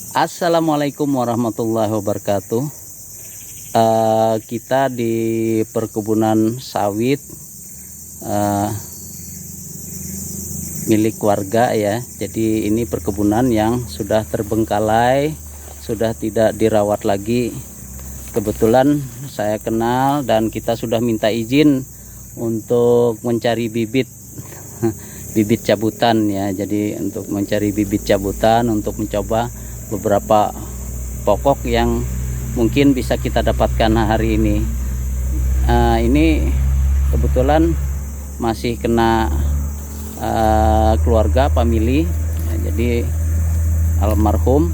Assalamualaikum warahmatullahi wabarakatuh. Kita di perkebunan sawit milik warga ya. Jadi ini perkebunan yang sudah terbengkalai, sudah tidak dirawat lagi. Kebetulan saya kenal dan kita sudah minta izin untuk mencari bibit bibit cabutan ya. Jadi untuk mencari bibit cabutan untuk mencoba beberapa pokok yang mungkin bisa kita dapatkan hari ini. Ini kebetulan masih kena keluarga family ya, jadi almarhum.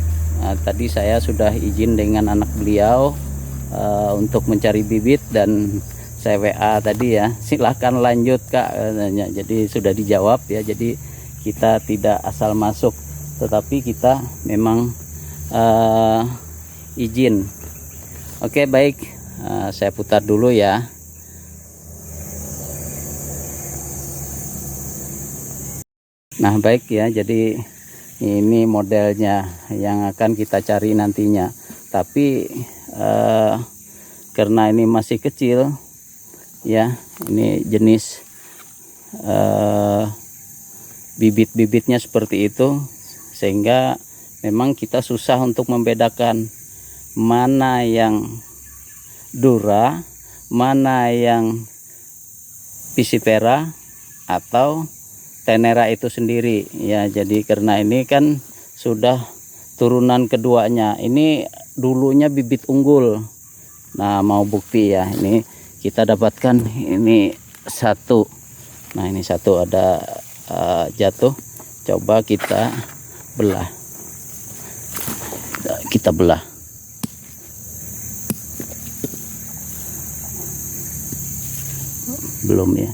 Tadi saya sudah izin dengan anak beliau untuk mencari bibit dan saya WA tadi ya, silahkan lanjut Kak katanya. Jadi sudah dijawab ya, jadi kita tidak asal masuk tetapi kita memang izin. Oke, baik, saya putar dulu ya. Nah baik ya, jadi ini modelnya yang akan kita cari nantinya, tapi karena ini masih kecil ya, ini jenis bibit-bibitnya seperti itu, sehingga memang kita susah untuk membedakan mana yang dura, mana yang piscifera atau tenera itu sendiri ya. Jadi karena ini kan sudah turunan keduanya, ini dulunya bibit unggul. Nah mau bukti ya, ini kita dapatkan ini satu. Nah ini satu ada jatuh, coba kita belah. Kita belah. Belum ya.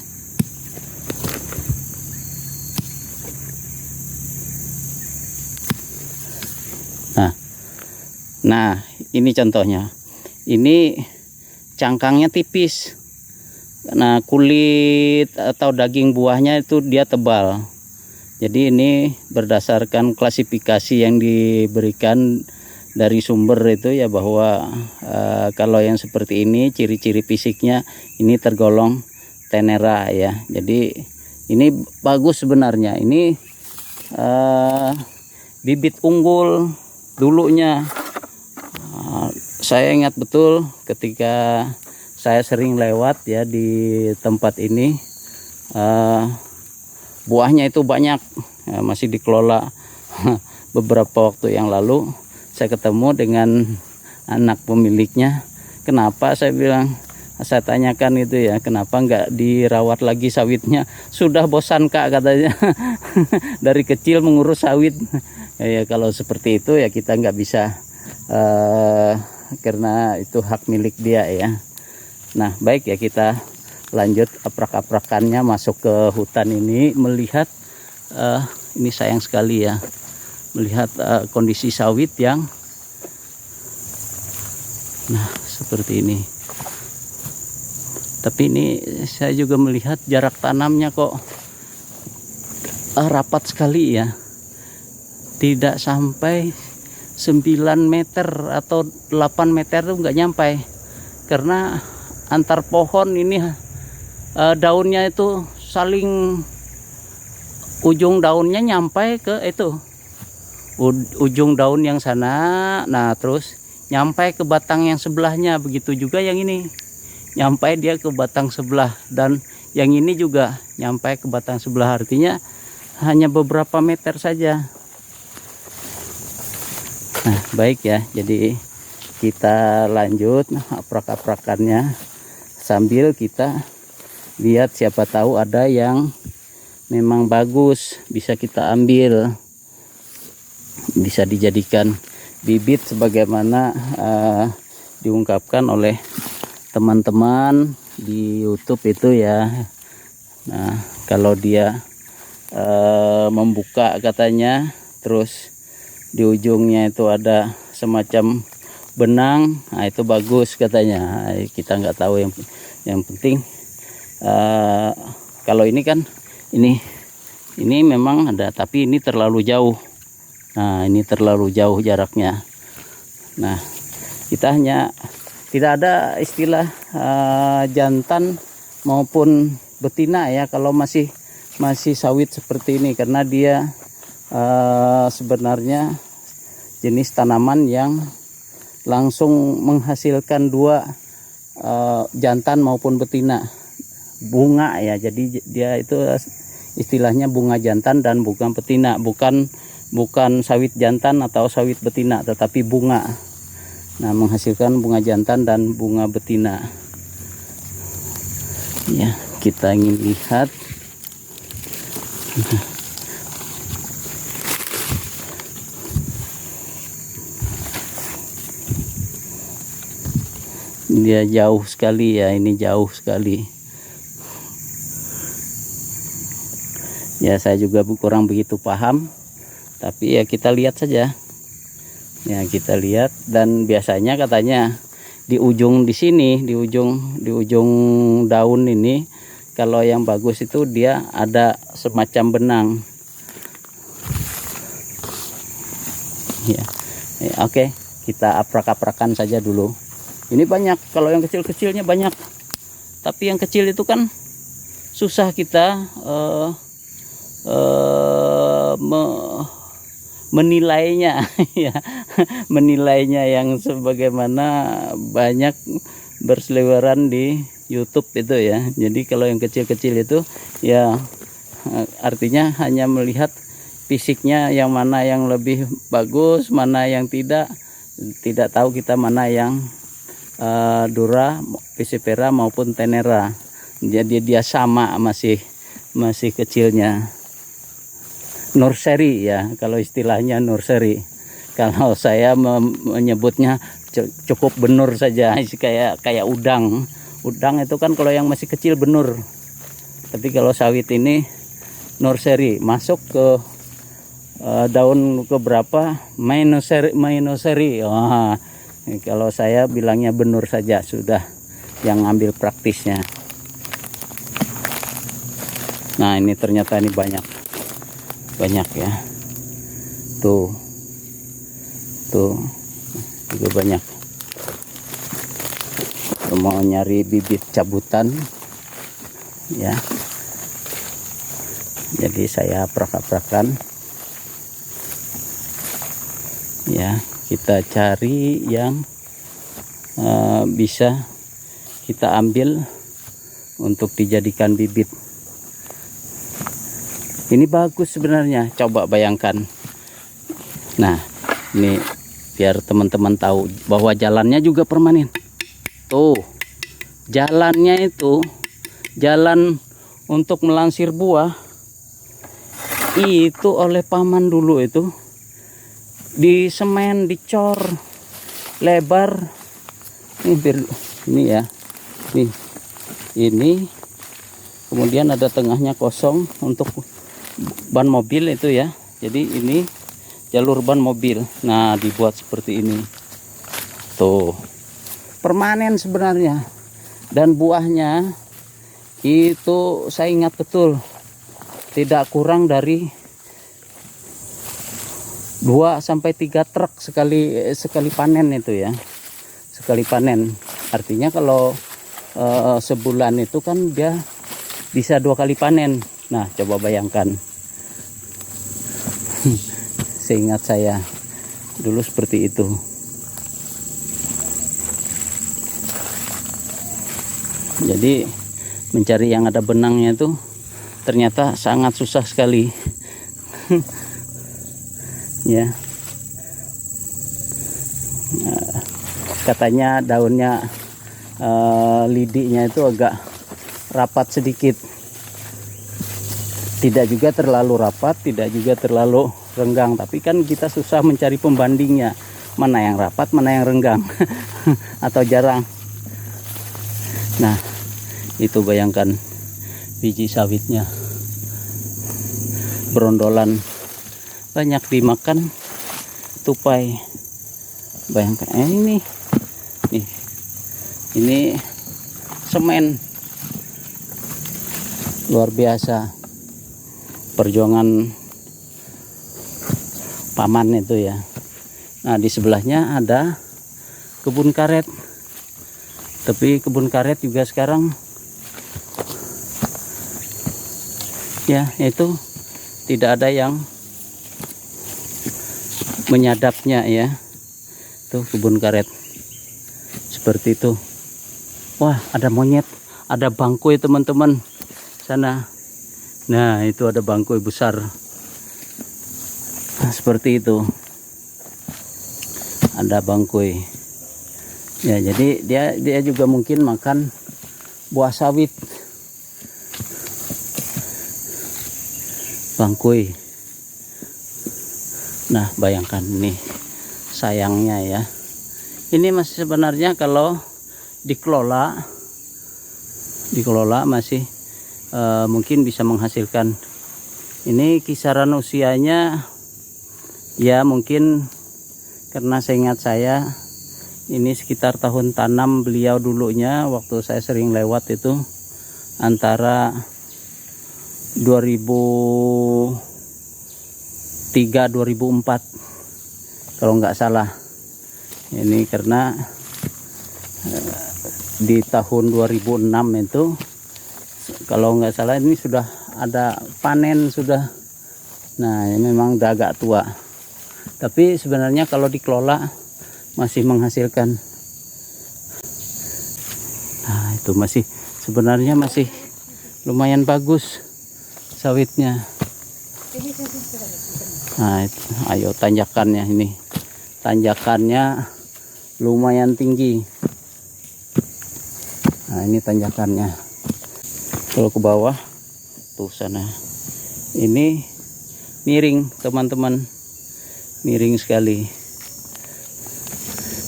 Nah ini contohnya. Ini cangkangnya tipis. Nah kulit atau daging buahnya itu dia tebal. Jadi ini berdasarkan klasifikasi yang diberikan dari sumber itu ya, bahwa kalau yang seperti ini ciri-ciri fisiknya ini tergolong tenera ya. Jadi ini bagus sebenarnya. Ini bibit unggul dulunya. Saya ingat betul ketika saya sering lewat ya di tempat ini, buahnya itu banyak ya, masih dikelola. Beberapa waktu yang lalu saya ketemu dengan anak pemiliknya. Kenapa, saya bilang, saya tanyakan itu ya, kenapa nggak dirawat lagi sawitnya? Sudah bosan Kak katanya. Dari kecil mengurus sawit ya, kalau seperti itu ya kita nggak bisa, karena itu hak milik dia ya. Nah baik ya, kita lanjut aprak-aprakannya masuk ke hutan ini, melihat ini sayang sekali ya, melihat kondisi sawit yang nah seperti ini. Tapi ini saya juga melihat jarak tanamnya kok rapat sekali ya, tidak sampai 9 meter atau 8 meter tuh nggak nyampe, karena antar pohon ini daunnya itu saling, ujung daunnya nyampe ke itu ujung daun yang sana, nah terus nyampe ke batang yang sebelahnya. Begitu juga yang ini, nyampe dia ke batang sebelah, dan yang ini juga nyampe ke batang sebelah. Artinya hanya beberapa meter saja. Nah baik ya, jadi kita lanjut aprak-aprakannya sambil kita lihat, siapa tahu ada yang memang bagus bisa kita ambil, bisa dijadikan bibit sebagaimana diungkapkan oleh teman-teman di YouTube itu ya. Nah kalau dia membuka katanya, terus di ujungnya itu ada semacam benang, nah itu bagus katanya. Kita nggak tahu, yang penting kalau ini kan ini memang ada, tapi ini terlalu jauh Nah, ini terlalu jauh jaraknya. Nah, kita hanya tidak ada istilah jantan maupun betina ya kalau masih sawit seperti ini, karena dia sebenarnya jenis tanaman yang langsung menghasilkan dua jantan maupun betina. Bunga ya, jadi dia itu istilahnya bunga jantan dan bunga betina, bukan sawit jantan atau sawit betina, tetapi bunga. Nah, menghasilkan bunga jantan dan bunga betina. Ya, kita ingin lihat. Dia jauh sekali ya, ini jauh sekali. Ya, saya juga kurang begitu paham, tapi ya kita lihat saja. Ya, kita lihat, dan biasanya katanya di ujung di sini, di ujung daun ini, kalau yang bagus itu dia ada semacam benang. Ya, oke, kita aprak-aprakan saja dulu. Ini banyak, kalau yang kecil-kecilnya banyak, tapi yang kecil itu kan susah kita menilainya ya, menilainya yang sebagaimana banyak berseliweran di YouTube itu ya. Jadi kalau yang kecil-kecil itu ya artinya hanya melihat fisiknya, yang mana yang lebih bagus, mana yang tidak tahu kita mana yang Dura, Piscifera maupun Tenera. Jadi dia sama, masih kecilnya. Nursery ya, kalau istilahnya nursery. Kalau saya menyebutnya cukup benur saja, kayak udang. Udang itu kan kalau yang masih kecil benur. Tapi kalau sawit ini nursery, masuk ke daun ke berapa? Main nursery. Oh, kalau saya bilangnya benur saja sudah, yang ambil praktisnya. Nah, ini ternyata ini banyak ya, tuh juga banyak. Mau nyari bibit cabutan ya, jadi saya aprak-aprakan ya. Kita cari yang bisa kita ambil untuk dijadikan bibit. Ini bagus sebenarnya, coba bayangkan. Nah, ini biar teman-teman tahu bahwa jalannya juga permanen. Tuh, jalannya itu jalan untuk melansir buah itu oleh paman dulu itu di semen, dicor lebar. Ini ya, ini kemudian ada tengahnya kosong untuk ban mobil itu ya. Jadi ini jalur ban mobil. Nah, dibuat seperti ini. Tuh, permanen sebenarnya. Dan buahnya itu saya ingat betul tidak kurang dari 2 sampai 3 truk sekali panen itu ya. Sekali panen. Artinya kalau sebulan itu kan dia bisa 2 kali panen. Nah, coba bayangkan. Seingat saya dulu seperti itu. Jadi mencari yang ada benangnya itu ternyata sangat susah sekali. Ya. Katanya daunnya lidinya itu agak rapat sedikit. Tidak juga terlalu rapat, tidak juga terlalu renggang, tapi kan kita susah mencari pembandingnya, mana yang rapat, mana yang renggang atau jarang. Nah, itu bayangkan biji sawitnya berondolan, banyak dimakan tupai. Bayangkan ini semen, luar biasa perjuangan paman itu ya. Nah di sebelahnya ada kebun karet, tapi kebun karet juga sekarang ya itu tidak ada yang menyadapnya ya. Tuh kebun karet seperti itu. Wah ada monyet, ada bangkoi teman-teman sana. Nah itu ada bangkoi besar. Nah, seperti itu. Ada bangkoi. Ya jadi dia juga mungkin makan buah sawit. Bangkoi. Nah bayangkan nih, sayangnya ya, ini masih sebenarnya kalau dikelola masih mungkin bisa menghasilkan. Ini kisaran usianya ya mungkin, karena seingat saya ini sekitar tahun tanam beliau dulunya waktu saya sering lewat itu antara 2003-2004 kalau nggak salah. Ini karena di tahun 2006 itu kalau nggak salah ini sudah ada panen sudah. Nah ini memang udah agak tua, tapi sebenarnya kalau dikelola masih menghasilkan. Nah itu masih sebenarnya masih lumayan bagus sawitnya. Nah itu, ayo tanjakannya ini, tanjakannya lumayan tinggi. Nah ini tanjakannya. Kalau ke bawah tuh sana, ini miring teman-teman, miring sekali.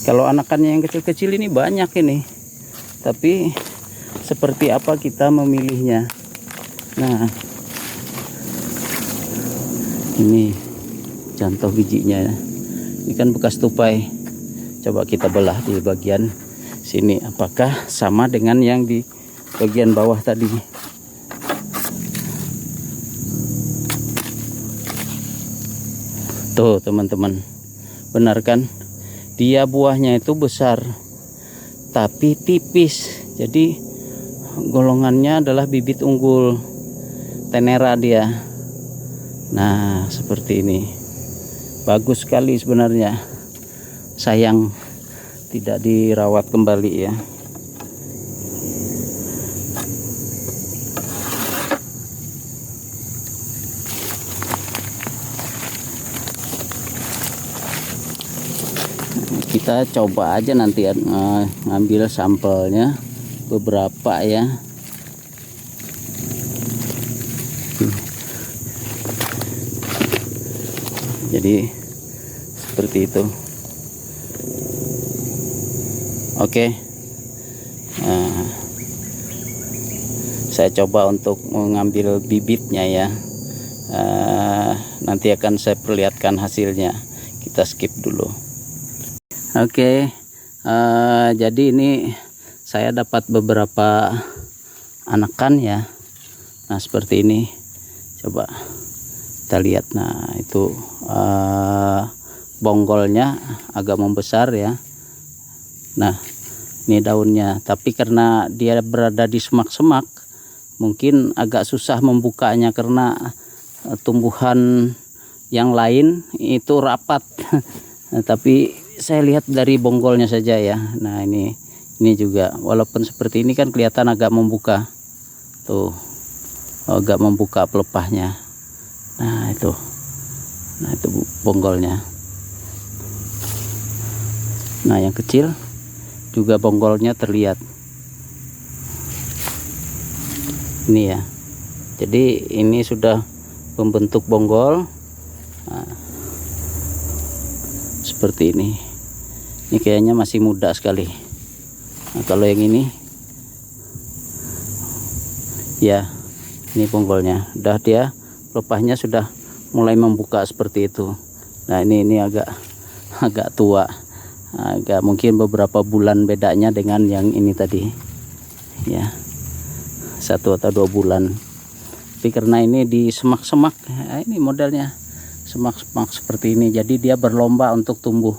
Kalau anakannya yang kecil-kecil ini banyak ini, tapi seperti apa kita memilihnya. Nah ini contoh bijinya, ini kan bekas tupai. Coba kita belah di bagian sini, apakah sama dengan yang di bagian bawah tadi. Tuh teman-teman, benar kan, dia buahnya itu besar tapi tipis, jadi golongannya adalah bibit unggul tenera dia. Nah seperti ini, bagus sekali sebenarnya, sayang tidak dirawat kembali ya. Kita coba aja nanti ngambil sampelnya beberapa ya. Jadi seperti itu. Oke. Saya coba untuk mengambil bibitnya ya. Nanti akan saya perlihatkan hasilnya. Kita skip dulu. Oke, jadi ini saya dapat beberapa anakan ya. Nah seperti ini, coba kita lihat. Nah itu bonggolnya agak membesar ya. Nah ini daunnya, tapi karena dia berada di semak-semak mungkin agak susah membukanya karena tumbuhan yang lain itu rapat. Nah, tapi saya lihat dari bonggolnya saja ya. Nah ini juga walaupun seperti ini kan kelihatan agak membuka tuh, agak membuka pelepahnya. Nah itu bonggolnya. Nah yang kecil juga bonggolnya terlihat ini ya. Jadi ini sudah membentuk bonggol. Nah, seperti ini kayaknya masih muda sekali. Nah kalau yang ini ya, ini bonggolnya udah, dia pelepahnya sudah mulai membuka seperti itu. Nah ini agak tua, agak mungkin beberapa bulan bedanya dengan yang ini tadi ya, 1 atau 2 bulan. Tapi karena ini di semak-semak, nah ini modelnya semak-semak seperti ini, jadi dia berlomba untuk tumbuh.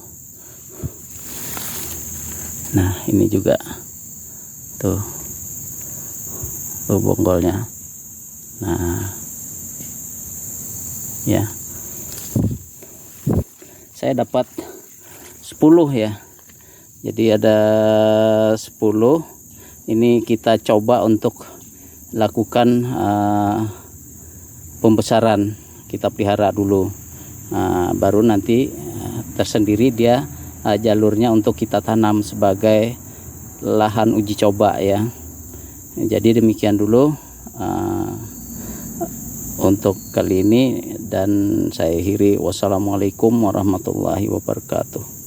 Nah ini juga tuh bonggolnya. Nah ya, saya dapat 10 ya, jadi ada 10. Ini kita coba untuk lakukan pembesaran, kita pelihara dulu, baru nanti tersendiri dia jalurnya untuk kita tanam sebagai lahan uji coba ya. Jadi demikian dulu untuk kali ini, dan saya akhiri. Wassalamualaikum warahmatullahi wabarakatuh.